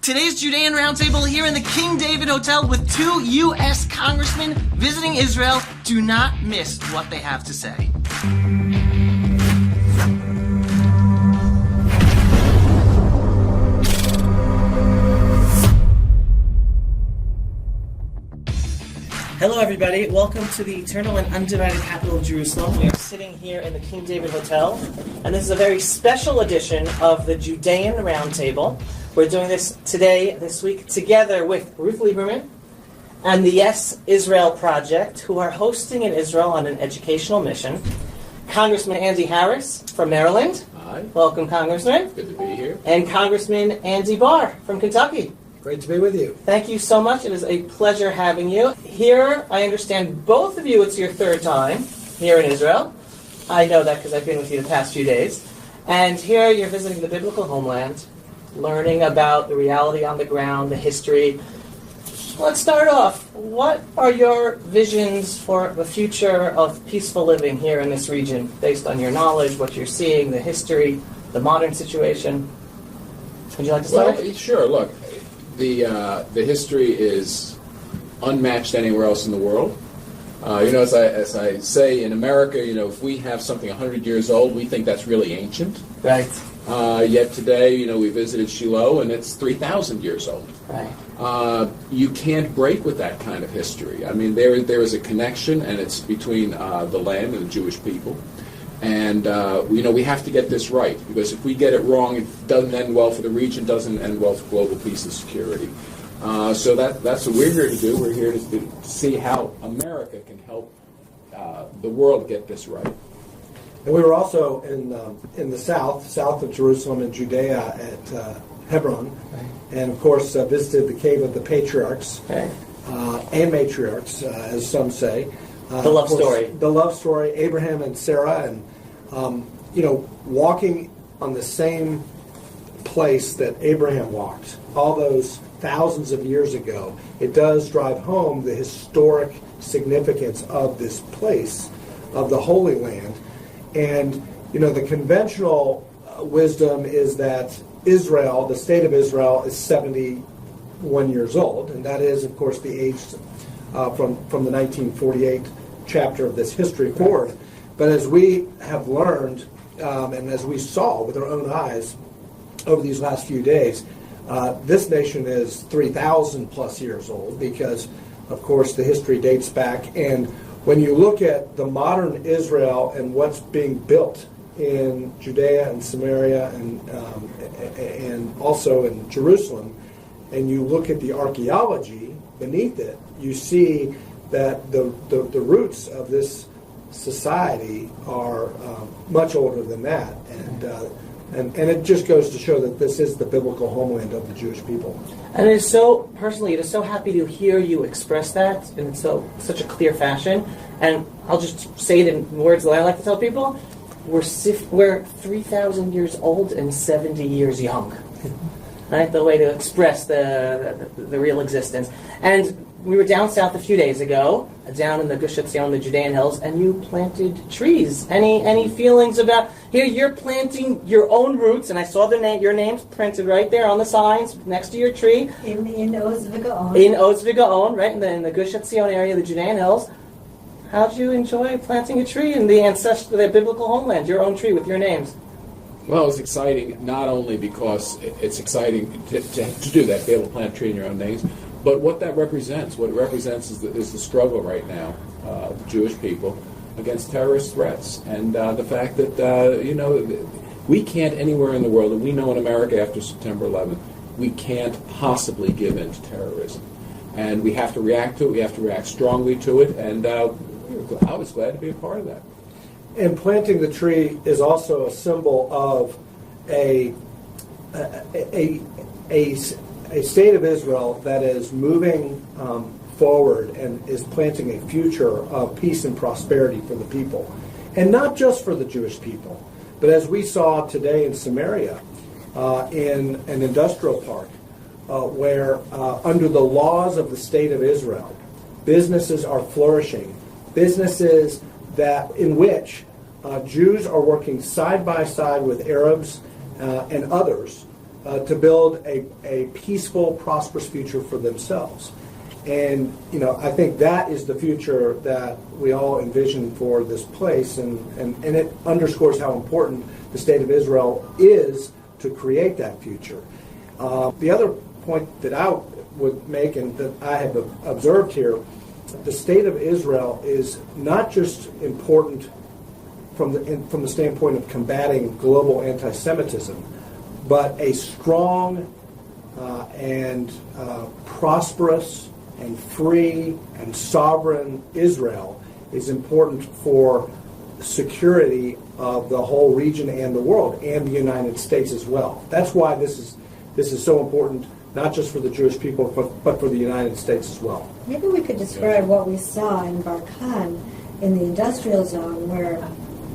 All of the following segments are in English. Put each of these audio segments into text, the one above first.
Today's Judean Roundtable here in the King David Hotel with two U.S. Congressmen visiting Israel. Do not miss what they have to say. Hello everybody, welcome to the eternal and undivided capital of Jerusalem. We are sitting here in the King David Hotel, and this is a very special edition of the Judean Roundtable. We're doing this this week, together with Ruth Lieberman and the Yes Israel Project, who are hosting in Israel on an educational mission. Congressman Andy Harris from Maryland. Hi. Welcome, Congressman. Good to be here. And Congressman Andy Barr from Kentucky. Great to be with you. Thank you so much. It is a pleasure having you. Here, I understand both of you, it's your third time here in Israel. I know that because I've been with you the past few days. And here you're visiting the biblical homeland, learning about the reality on the ground, the history. Let's start off. What are your visions for the future of peaceful living here in this region, based on your knowledge, what you're seeing, the history, the modern situation? Would you like to start? Well, sure. Look, the history is unmatched anywhere else in the world. As I say, in America, if we have something 100 years old, we think that's really ancient. Right. Yet today, we visited Shiloh, and it's 3,000 years old. Right. You can't break with that kind of history. I mean, there is a connection, and it's between the land and the Jewish people. And, we have to get this right, because if we get it wrong, it doesn't end well for the region, doesn't end well for global peace and security. So that's what we're here to do. We're here to see how America can help the world get this right. And we were also in the south of Jerusalem in Judea at Hebron, right. And of course visited the cave of the patriarchs, right. And matriarchs, as some say. The love story. The love story, Abraham and Sarah, and walking on the same place that Abraham walked all those thousands of years ago. It does drive home the historic significance of this place, of the Holy Land. And, the conventional wisdom is that Israel, the state of Israel, is 71 years old. And that is, of course, the age from the 1948 chapter of this history forward. But as we have learned, and as we saw with our own eyes over these last few days, this nation is 3,000 plus years old because, of course, the history dates back. And when you look at the modern Israel and what's being built in Judea and Samaria and also in Jerusalem, and you look at the archaeology beneath it, you see that the roots of this society are much older than that. And it just goes to show that this is the biblical homeland of the Jewish people. And it is so happy to hear you express that in such a clear fashion. And I'll just say it in words that I like to tell people. We're 3,000 years old and 70 years young. Right? The way to express the real existence. And we were down south a few days ago, down in the Gush Etzion, the Judean hills, and you planted trees. Any feelings about, here you're planting your own roots, and I saw your names printed right there on the signs next to your tree. In Oz V'Gaon. In Oz V'Gaon, right, in the Gush Etzion area, the Judean hills. How did you enjoy planting a tree in the biblical homeland, your own tree with your names? Well, it's exciting, not only because it's exciting to do that, be able to plant a tree in your own names, but what that represents. What it represents is the struggle right now of the Jewish people against terrorist threats. And the fact that, we can't anywhere in the world, and we know in America after September 11th, we can't possibly give in to terrorism. And we have to react to it. We have to react strongly to it. And I was glad to be a part of that. And planting the tree is also a symbol of a state of Israel that is moving forward and is planting a future of peace and prosperity for the people. And not just for the Jewish people, but as we saw today in Samaria, in an industrial park, where under the laws of the state of Israel, businesses are flourishing, businesses in which Jews are working side by side with Arabs and others to build a peaceful, prosperous future for themselves. And, I think that is the future that we all envision for this place, and it underscores how important the state of Israel is to create that future. The other point that I would make, and that I have observed here, the state of Israel is not just important from the standpoint of combating global anti-Semitism, but a strong and prosperous and free and sovereign Israel is important for security of the whole region and the world, and the United States as well. That's why this is so important, not just for the Jewish people, but for the United States as well. Maybe we could describe what we saw in Barkan in the industrial zone, where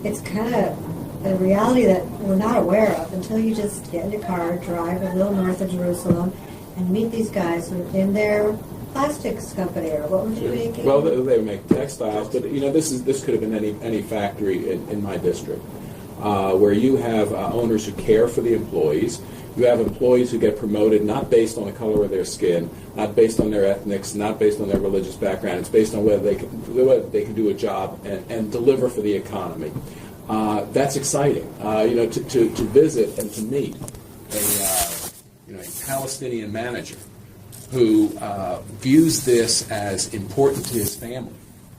it's kind of a reality that we're not aware of until you just get in a car, drive a little north of Jerusalem, and meet these guys in their plastics company, or what would you make? Well, they make textiles, but this could have been any factory in my district, where you have owners who care for the employees. You have employees who get promoted not based on the color of their skin, not based on their ethnics, not based on their religious background. It's based on whether they can do a job and deliver for the economy. That's exciting. To visit and to meet a Palestinian manager who views this as important to his family.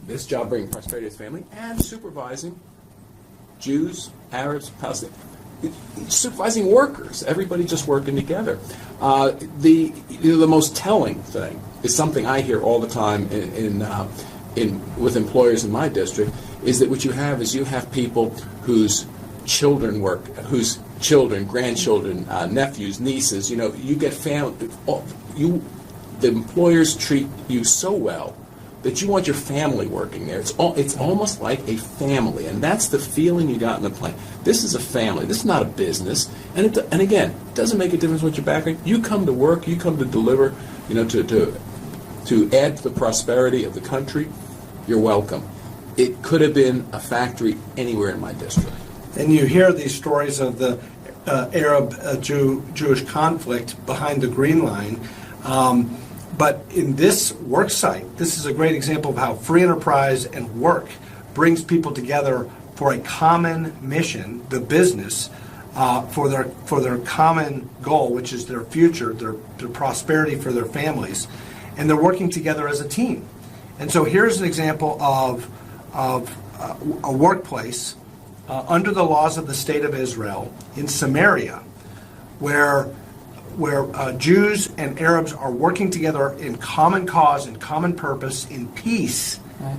This job bringing prosperity to his family and supervising Jews, Arabs, Palestinians. Supervising workers, everybody just working together. The most telling thing is something I hear all the time with employers in my district, is that what you have is people whose children work, whose children, grandchildren, nephews, nieces. You get family. The employers treat you so well that you want your family working there. It's almost like a family, and that's the feeling you got in the plant. This is a family. This is not a business. And again, it doesn't make a difference what your background. You come to work. You come to deliver. To add to the prosperity of the country. You're welcome. It could have been a factory anywhere in my district. And you hear these stories of the Arab-Jewish conflict behind the Green Line. But in this work site, this is a great example of how free enterprise and work brings people together for a common mission, the business, for their common goal, which is their future, their prosperity for their families, and they're working together as a team. And so here's an example of a workplace under the laws of the state of Israel in Samaria, where Jews and Arabs are working together in common cause and common purpose, in peace. Right.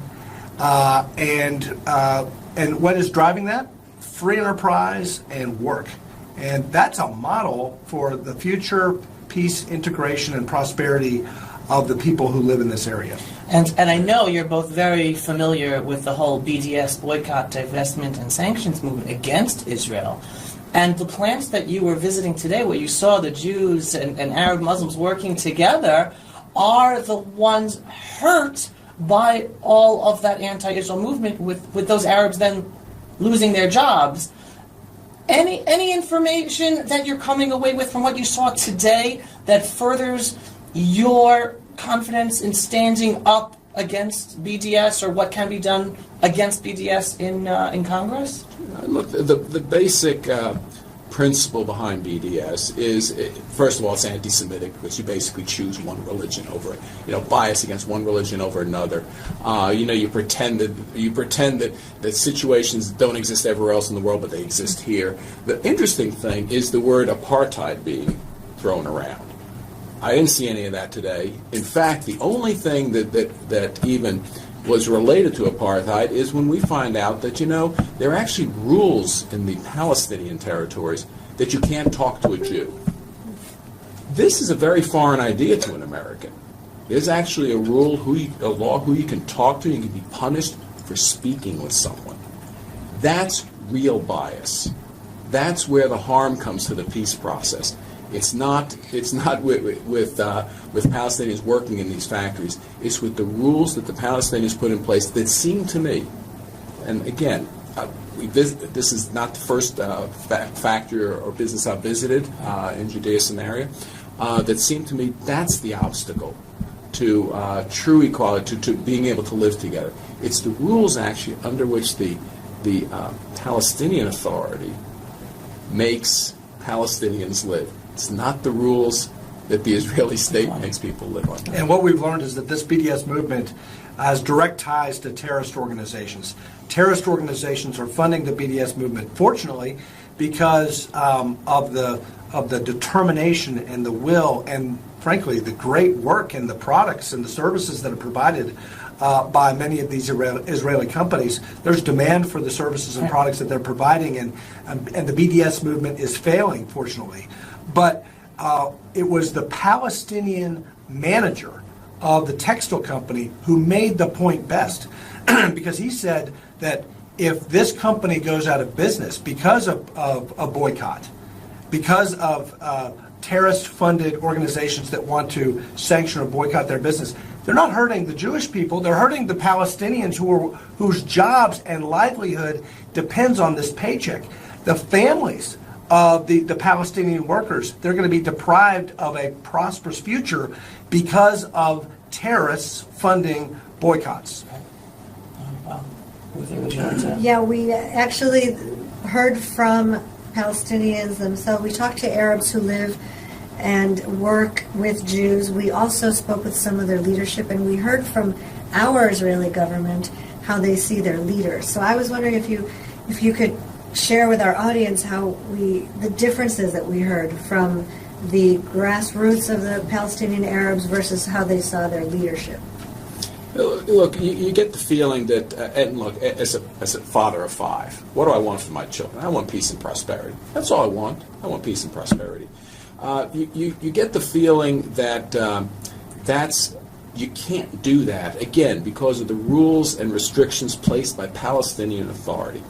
And what is driving that? Free enterprise and work. And that's a model for the future peace, integration, and prosperity of the people who live in this area. And I know you're both very familiar with the whole BDS boycott, divestment, and sanctions movement against Israel. And the plants that you were visiting today, where you saw the Jews and Arab Muslims working together, are the ones hurt by all of that anti-Israel movement, with those Arabs then losing their jobs. Any information that you're coming away with from what you saw today that furthers your confidence in standing up against BDS, or what can be done against BDS in Congress? Look, the basic principle behind BDS is, first of all, it's anti-Semitic, because you basically choose one religion over, bias against one religion over another. You pretend that situations don't exist everywhere else in the world, but they exist here. The interesting thing is the word apartheid being thrown around. I didn't see any of that today. In fact, the only thing that even was related to apartheid is when we find out that, there are actually rules in the Palestinian territories that you can't talk to a Jew. This is a very foreign idea to an American. There's actually a law who you can talk to, and you can be punished for speaking with someone. That's real bias. That's where the harm comes to the peace process. It's not with Palestinians working in these factories. It's with the rules that the Palestinians put in place that seem to me, and again, This is not the first factory or business I've visited in Judea and Samaria that seemed to me that's the obstacle to true equality, to being able to live together. It's the rules actually under which the Palestinian Authority makes Palestinians live. It's not the rules that the Israeli state makes people live on. And what we've learned is that this BDS movement has direct ties to terrorist organizations. Terrorist organizations are funding the BDS movement, fortunately, because of the determination and the will and, frankly, the great work and the products and the services that are provided by many of these Israeli companies. There's demand for the services and products that they're providing, and the BDS movement is failing, fortunately. But it was the Palestinian manager of the textile company who made the point best, because he said that if this company goes out of business because of a boycott, because of terrorist-funded organizations that want to sanction or boycott their business, they're not hurting the Jewish people. They're hurting the Palestinians whose jobs and livelihood depends on this paycheck. The families of the Palestinian workers, they're going to be deprived of a prosperous future because of terrorists funding boycotts. Yeah, we actually heard from Palestinians themselves. We talked to Arabs who live and work with Jews. We also spoke with some of their leadership, and we heard from our Israeli government how they see their leaders. So I was wondering if you could share with our audience the differences that we heard from the grassroots of the Palestinian Arabs versus how they saw their leadership. Look, you get the feeling that, and look, as a father of five, what do I want for my children? I want peace and prosperity. That's all I want. I want peace and prosperity. You get the feeling that you can't do that, again, because of the rules and restrictions placed by Palestinian Authority.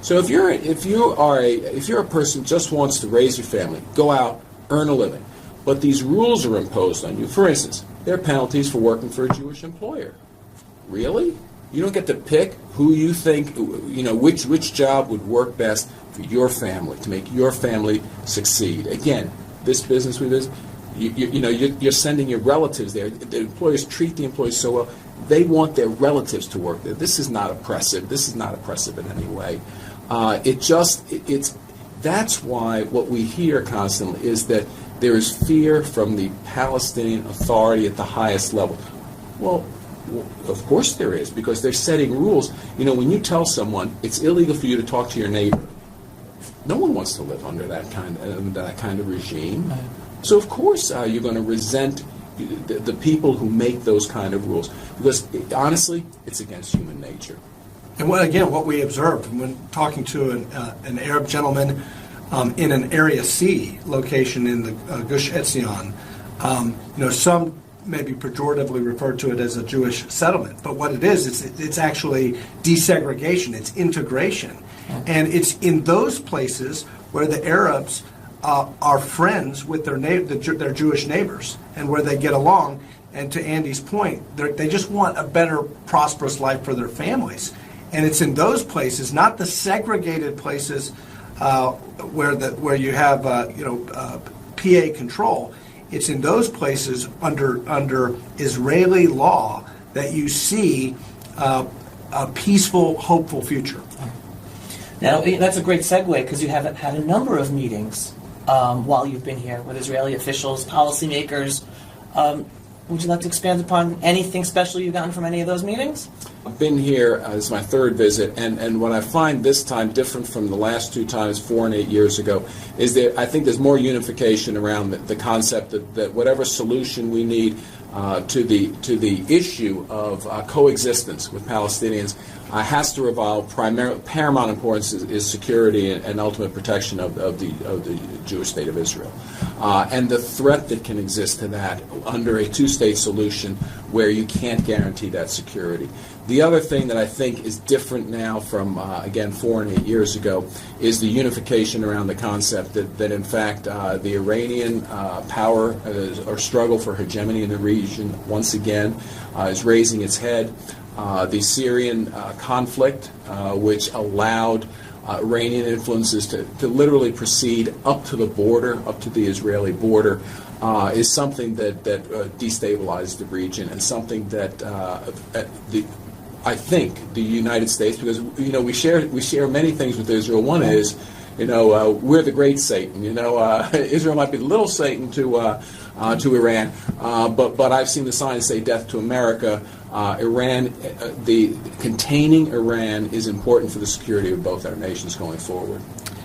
So if you're a person who just wants to raise your family, go out, earn a living, but these rules are imposed on you. For instance, there are penalties for working for a Jewish employer. Really? You don't get to pick who you think, which job would work best for your family, to make your family succeed. Again, this business we do, you're sending your relatives there. The employers treat the employees so well. They want their relatives to work there. This is not oppressive. This is not oppressive in any way. That's why what we hear constantly is that there is fear from the Palestinian Authority at the highest level. Well, of course there is, because they're setting rules. When you tell someone it's illegal for you to talk to your neighbor, no one wants to live under that kind of regime. So of course you're going to resent the people who make those kind of rules, because honestly, it's against human nature. And what we observed when talking to an Arab gentleman in an Area C location in the Gush Etzion, some maybe pejoratively refer to it as a Jewish settlement, but what it is, it's actually desegregation, it's integration, and it's in those places where the Arabs are friends with their Jewish neighbors, and where they get along. And to Andy's point, they just want a better, prosperous life for their families. And it's in those places, not the segregated places where you have PA control. It's in those places under Israeli law that you see a peaceful, hopeful future. Now, that's a great segue, because you have had a number of meetings while you've been here with Israeli officials, policymakers. Would you like to expand upon anything special you've gotten from any of those meetings? I've been here, this is my third visit, and what I find this time different from the last two times, 4 and 8 years ago, is that I think there's more unification around the concept that whatever solution we need to the issue of coexistence with Palestinians has to revolve paramount importance is security and ultimate protection of the Jewish state of Israel, and the threat that can exist to that under a two-state solution where you can't guarantee that security. The other thing that I think is different now from, again, 4 and 8 years ago is the unification around the concept that in fact, the Iranian power or struggle for hegemony in the region once again is raising its head. the Syrian conflict, which allowed Iranian influences to literally proceed up to the border, up to the Israeli border, is something that destabilized the region, and something that I think the United States, because we share many things with Israel. One is, we're the great Satan. Israel might be the little Satan to Iran, but I've seen the signs say death to America. Iran, containing Iran is important for the security of both our nations going forward.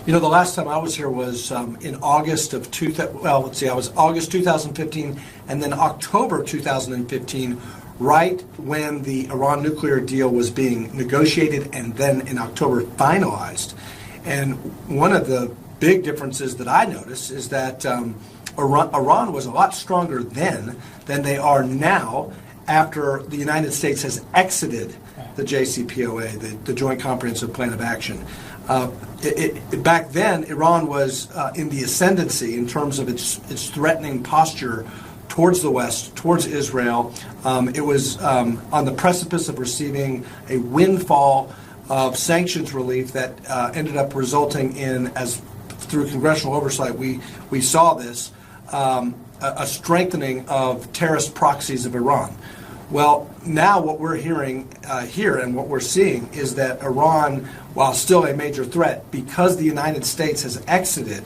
The last time I was here was in August of August 2015, and then October 2015, right when the Iran nuclear deal was being negotiated and then in October finalized. And one of the big differences that I noticed is that Iran was a lot stronger then than they are now, after the United States has exited the JCPOA, the Joint Comprehensive Plan of Action. Back then, Iran was in the ascendancy in terms of its threatening posture towards the West, towards Israel. It was on the precipice of receiving a windfall of sanctions relief that ended up resulting in, as through congressional oversight we saw this, a strengthening of terrorist proxies of Iran. Well, now what we're hearing here and what we're seeing is that Iran, while still a major threat, because the United States has exited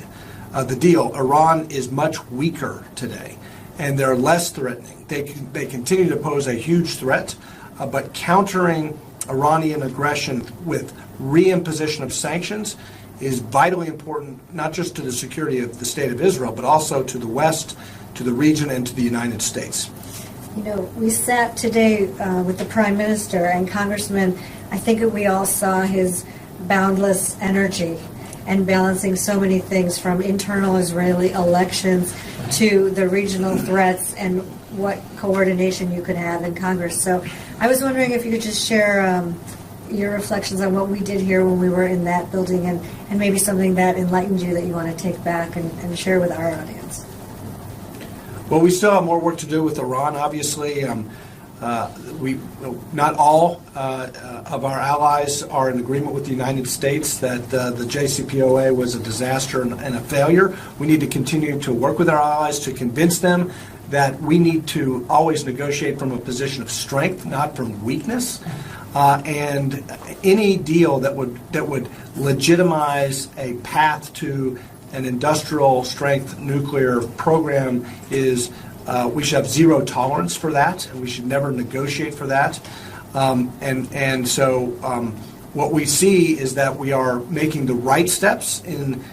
the deal, Iran is much weaker today, and they're less threatening. They continue to pose a huge threat, but countering Iranian aggression with reimposition of sanctions is vitally important, not just to the security of the state of Israel, but also to the West, to the region, and to the United States. We sat today with the Prime Minister and Congressmen. I think we all saw his boundless energy and balancing so many things, from internal Israeli elections to the regional threats and what coordination you could have in Congress. So I was wondering if you could just share your reflections on what we did here when we were in that building, and maybe something that enlightened you that you want to take back and share with our audience. Well, we still have more work to do with Iran, obviously. Not all of our allies are in agreement with the United States that the JCPOA was a disaster and a failure. We need to continue to work with our allies to convince them that we need to always negotiate from a position of strength, not from weakness. And any deal that would legitimize a path to an industrial strength nuclear program is we should have zero tolerance for that, and we should never negotiate for that. So what we see is that we are making the right steps in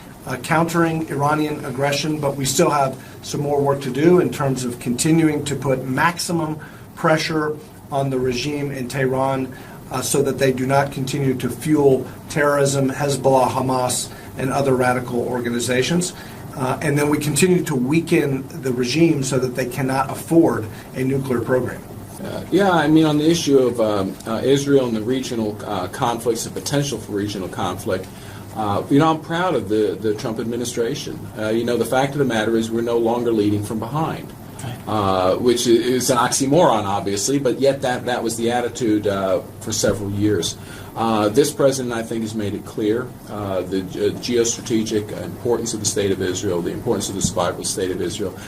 countering Iranian aggression, but we still have some more work to do in terms of continuing to put maximum pressure on the regime in Tehran so that they do not continue to fuel terrorism, Hezbollah, Hamas, and other radical organizations. And then we continue to weaken the regime so that they cannot afford a nuclear program. On the issue of Israel and the regional conflicts, the potential for regional conflict, I'm proud of the Trump administration. The fact of the matter is we're no longer leading from behind, which is an oxymoron, obviously, but yet that was the attitude for several years. This president, I think, has made it clear the geostrategic importance of the State of Israel, the importance of the survival of the State of Israel,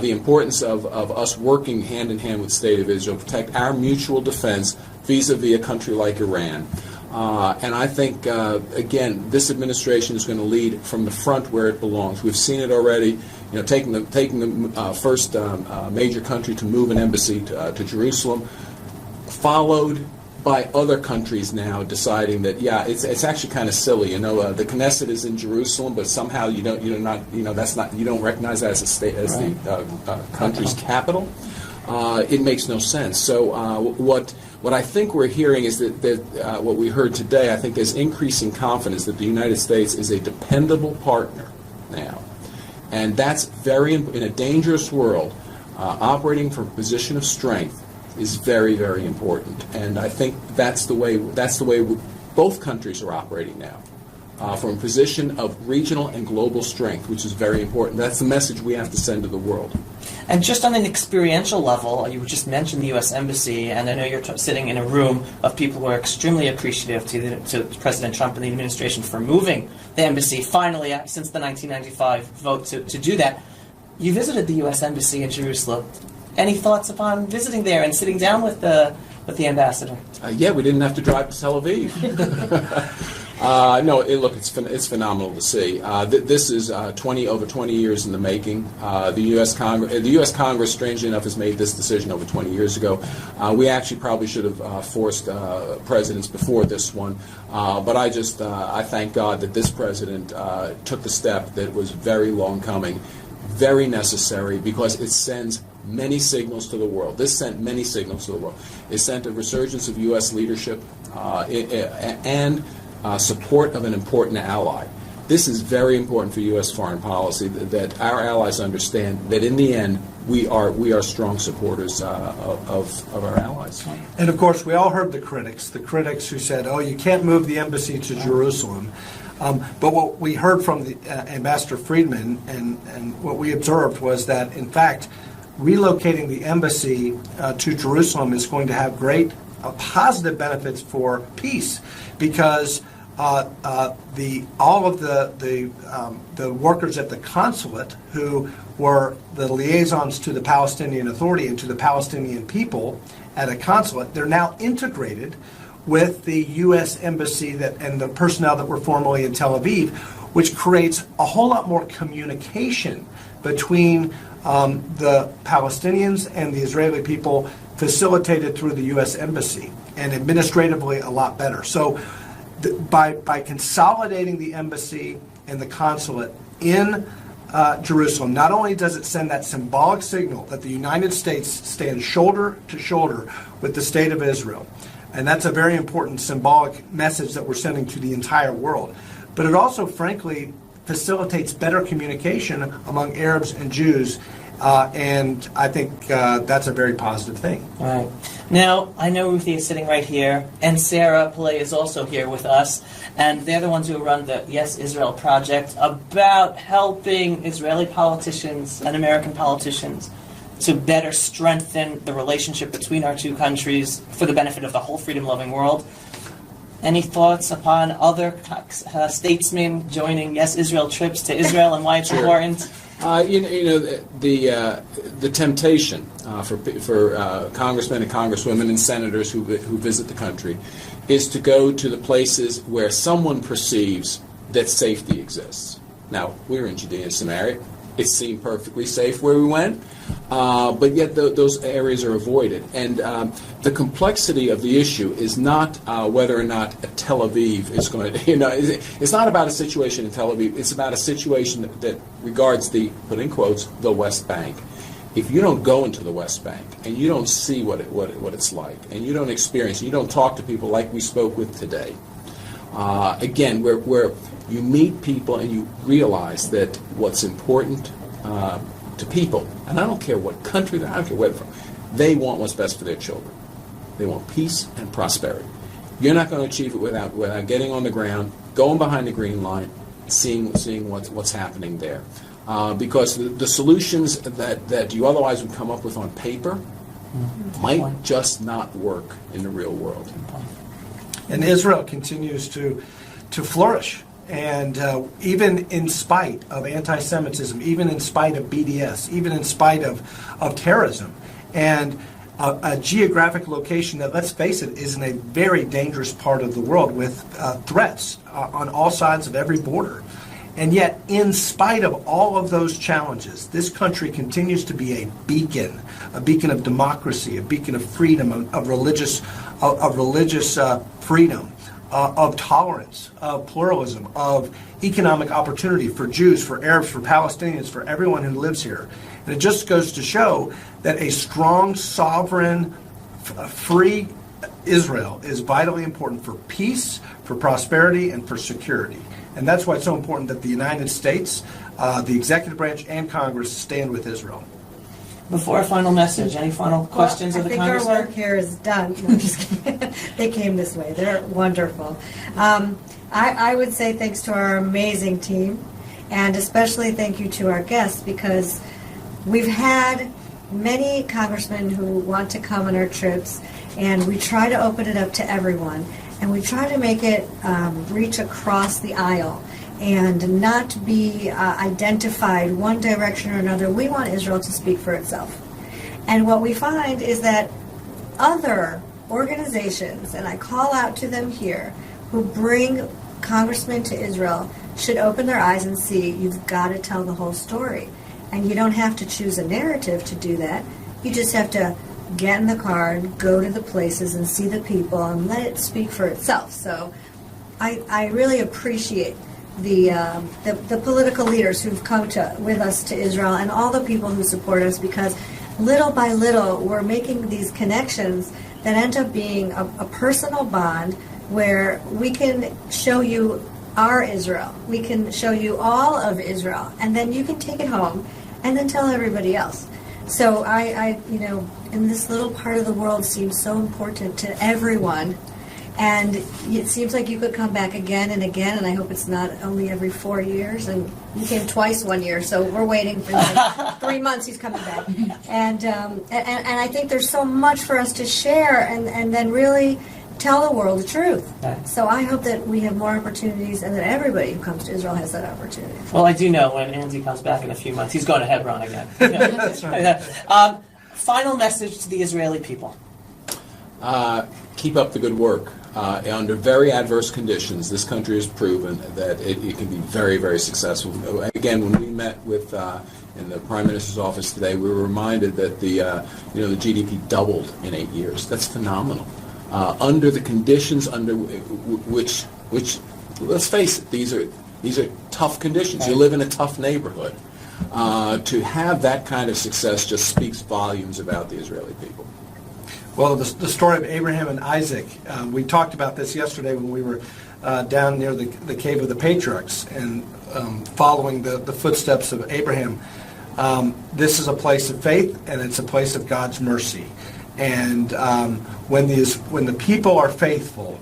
the importance of us working hand in hand with the State of Israel to protect our mutual defense vis-a-vis a country like Iran. And I think, again, this administration is going to lead from the front where it belongs. We've seen it already, taking the first major country to move an embassy to Jerusalem, followed by other countries now deciding that it's actually kind of silly. The Knesset is in Jerusalem, but somehow you don't recognize that as a state, as the country's capital. It makes no sense. So what I think we're hearing is that what we heard today, I think there's increasing confidence that the United States is a dependable partner now, and that's in a dangerous world. Operating from a position of strength is very, very important, and I think that's the way both countries are operating now. from a position of regional and global strength, which is very important. That's the message we have to send to the world. And just on an experiential level, you just mentioned the U.S. Embassy, and I know you're sitting in a room of people who are extremely appreciative to President Trump and the administration for moving the embassy, finally, since the 1995 vote to do that. You visited the U.S. Embassy in Jerusalem. Any thoughts upon visiting there and sitting down with the ambassador? Yeah, we didn't have to drive to Tel Aviv. No, it's phenomenal to see. This is over 20 years in the making. The U.S. Congress, strangely enough, has made this decision over 20 years ago. We actually probably should have forced presidents before this one, but I thank God that this president took the step that was very long coming, very necessary, because it sends many signals to the world. This sent many signals to the world. It sent a resurgence of U.S. leadership and support of an important ally. This is very important for U.S. foreign policy, that our allies understand that in the end we are strong supporters of our allies. And of course, we all heard the critics who said, "Oh, you can't move the embassy to Jerusalem." But what we heard from the Ambassador Friedman and what we observed was that, in fact, relocating the embassy to Jerusalem is going to have great positive benefits for peace, because all of the workers at the consulate who were the liaisons to the Palestinian Authority and to the Palestinian people at a consulate, they're now integrated with the U.S. Embassy and the personnel that were formerly in Tel Aviv, which creates a whole lot more communication between the Palestinians and the Israeli people, facilitated through the U.S. Embassy, and administratively a lot better. So by consolidating the embassy and the consulate in Jerusalem, not only does it send that symbolic signal that the United States stands shoulder to shoulder with the state of Israel, and that's a very important symbolic message that we're sending to the entire world, but it also, frankly, facilitates better communication among Arabs and Jews, and I think that's a very positive thing. All right. Now, I know Ruthie is sitting right here, and Sarah Pillay is also here with us, and they're the ones who run the Yes Israel project, about helping Israeli politicians and American politicians to better strengthen the relationship between our two countries for the benefit of the whole freedom-loving world. Any thoughts upon other statesmen joining Yes Israel trips to Israel and why it's important? The temptation for congressmen and congresswomen and senators who visit the country is to go to the places where someone perceives that safety exists. Now, we're in Judea and Samaria. It seemed perfectly safe where we went, but yet those areas are avoided. And the complexity of the issue is not whether or not Tel Aviv is going to, it's not about a situation in Tel Aviv. It's about a situation that regards the, put in quotes, the West Bank. If you don't go into the West Bank and you don't see what it's like, and you don't experience, you don't talk to people like we spoke with today, again, where you meet people and you realize that what's important to people, and I don't care what country, I don't care where they're from, they want what's best for their children. They want peace and prosperity. You're not going to achieve it without getting on the ground, going behind the green line, seeing what's happening there. Because the solutions that you otherwise would come up with on paper might just not work in the real world. And Israel continues to flourish. And even in spite of anti-Semitism, even in spite of BDS, even in spite of terrorism, and a geographic location that, let's face it, is in a very dangerous part of the world with threats on all sides of every border. And yet, in spite of all of those challenges, this country continues to be a beacon of democracy, a beacon of freedom, of religious freedom, of tolerance, of pluralism, of economic opportunity for Jews, for Arabs, for Palestinians, for everyone who lives here. And it just goes to show that a strong, sovereign, free Israel is vitally important for peace, for prosperity, and for security. And that's why it's so important that the United States, the executive branch, and Congress stand with Israel. Before a final message, any final questions of the I think our work Congressman? here is done. No, I'm just kidding. They came this way. They're wonderful. I would say thanks to our amazing team, and especially thank you to our guests, because we've had many congressmen who want to come on our trips, and we try to open it up to everyone, and we try to make it reach across the aisle and not be identified one direction or another. We want Israel to speak for itself. And what we find is that other organizations, and I call out to them here, who bring congressmen to Israel should open their eyes and see you've got to tell the whole story. And you don't have to choose a narrative to do that. You just have to get in the car and go to the places and see the people and let it speak for itself. So I really appreciate the political leaders who've come with us to Israel and all the people who support us, because little by little we're making these connections that end up being a personal bond where we can show you our Israel. We can show you all of Israel, and then you can take it home and then tell everybody else. So I in this little part of the world seems so important to everyone. And it seems like you could come back again and again, and I hope it's not only every 4 years. And you came twice 1 year, so we're waiting for 3 months. He's coming back, and I think there's so much for us to share, and then really tell the world the truth. Right. So I hope that we have more opportunities, and that everybody who comes to Israel has that opportunity. Well, I do know when Andy comes back in a few months, he's going to Hebron again. That's right. Final message to the Israeli people. Keep up the good work. Under very adverse conditions, this country has proven that it can be very, very successful. Again, when we met with in the Prime Minister's office today, we were reminded that the GDP doubled in 8 years. That's phenomenal. Under the conditions under which let's face it, these are tough conditions. You live in a tough neighborhood. To have that kind of success just speaks volumes about the Israeli people. Well, the story of Abraham and Isaac, we talked about this yesterday when we were down near the Cave of the Patriarchs and following the footsteps of Abraham. This is a place of faith, and it's a place of God's mercy. And when the people are faithful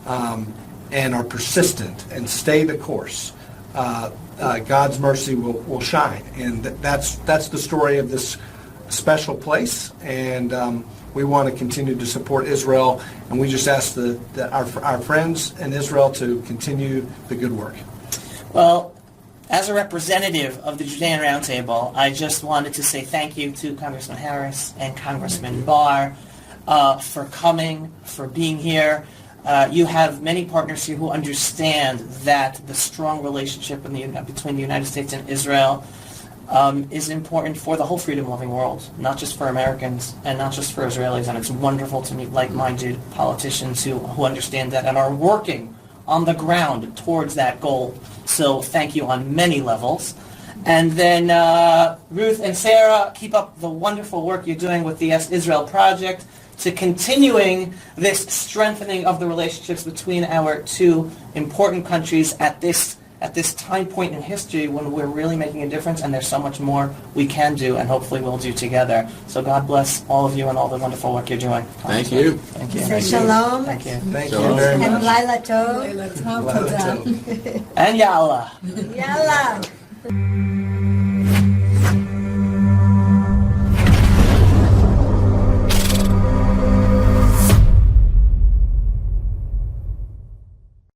and are persistent and stay the course, God's mercy will shine. And that's the story of this special place. And we want to continue to support Israel, and we just ask our friends in Israel to continue the good work. Well, as a representative of the Judean Roundtable, I just wanted to say thank you to Congressman Harris and Congressman Barr for coming, for being here. You have many partners here who understand that the strong relationship between the United States and Israel is important for the whole freedom-loving world, not just for Americans and not just for Israelis. And it's wonderful to meet like-minded politicians who understand that and are working on the ground towards that goal. So thank you on many levels. And then Ruth and Sarah, keep up the wonderful work you're doing with the Israel Project to continuing this strengthening of the relationships between our two important countries at this time point in history when we're really making a difference, and there's so much more we can do and hopefully we'll do together. So God bless all of you and all the wonderful work you're doing. Thank you. Thank you. Say shalom. Thank you. Thank you very much. And Laila Tov. Laila Tov. And Yalla. Yalla.